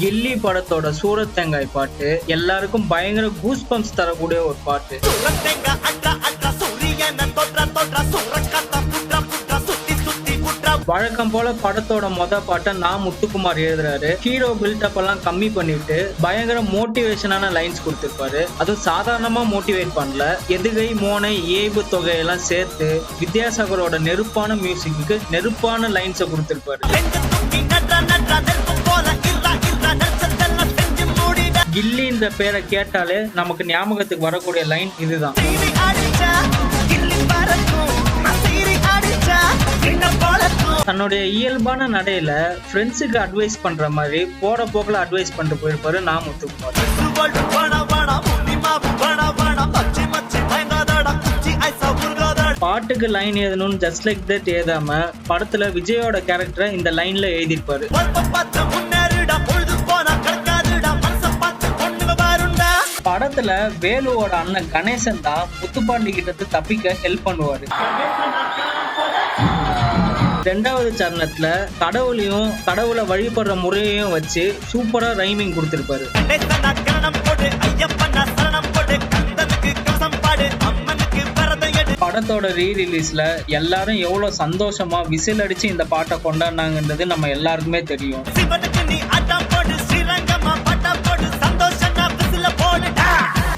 கில்லி படத்தோட சூரத் தேங்காய் பாட்டு எல்லாருக்கும் பயங்கர கூஸ் பம்ப்ஸ் தரக்கூடிய ஒரு பாட்டு. வழக்கம் போல படத்தோட பாட்டை நான் முத்துக்குமார் எழுதுறாரு. ஹீரோ பில்டப் எல்லாம் கம்மி பண்ணிட்டு பயங்கர மோட்டிவேஷனான லைன்ஸ் கொடுத்திருப்பாரு. அதுவும் சாதாரணமா மோட்டிவேட் பண்ணல, எதுகை மோனை ஏய்பு தொகையெல்லாம் சேர்த்து வித்யாசாகரோட நெருப்பான மியூசிக்கு நெருப்பான லைன்ஸை கொடுத்திருப்பாரு. கில்லின்ற பேரை கேட்டாலே நமக்கு ஞாபகத்துக்கு வரக்கூடிய லைன் இதுதான். தன்னுடைய இயல்பான நடையில ஃப்ரெண்ட்ஸுக்கு அட்வைஸ் பண்ற மாதிரி போற போக்குல அட்வைஸ் பண்ணிட்டு போயிருப்பாரு நான் முத்துக்குமார். பாட்டுக்கு லைன் எழுதணும்னு ஜஸ்ட் லைக் தட் எழுதாம படத்துல விஜயோட கேரக்டரை இந்த லைன்ல எழுதிருப்பாரு. படத்துல வேலுவோட அண்ணன் கணேசன் தான் முத்துப்பாண்டி கிட்ட தப்பிக்க ஹெல்ப் பண்ணுவாரு. ரெண்டாவது சரணத்துல கடவுளையும் கடவுளை வழிபடுற முறையையும் வச்சு சூப்பரா ரைமிங் கொடுத்திருப்பாரு. படத்தோட ரீரிலீஸ்ல எல்லாரும் எவ்வளவு சந்தோஷமா விசில் அடிச்சு இந்த பாட்டை கொண்டாடினாங்கன்றது நம்ம எல்லாருக்குமே தெரியும்.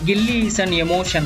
கில்லி இஸ் an emotion.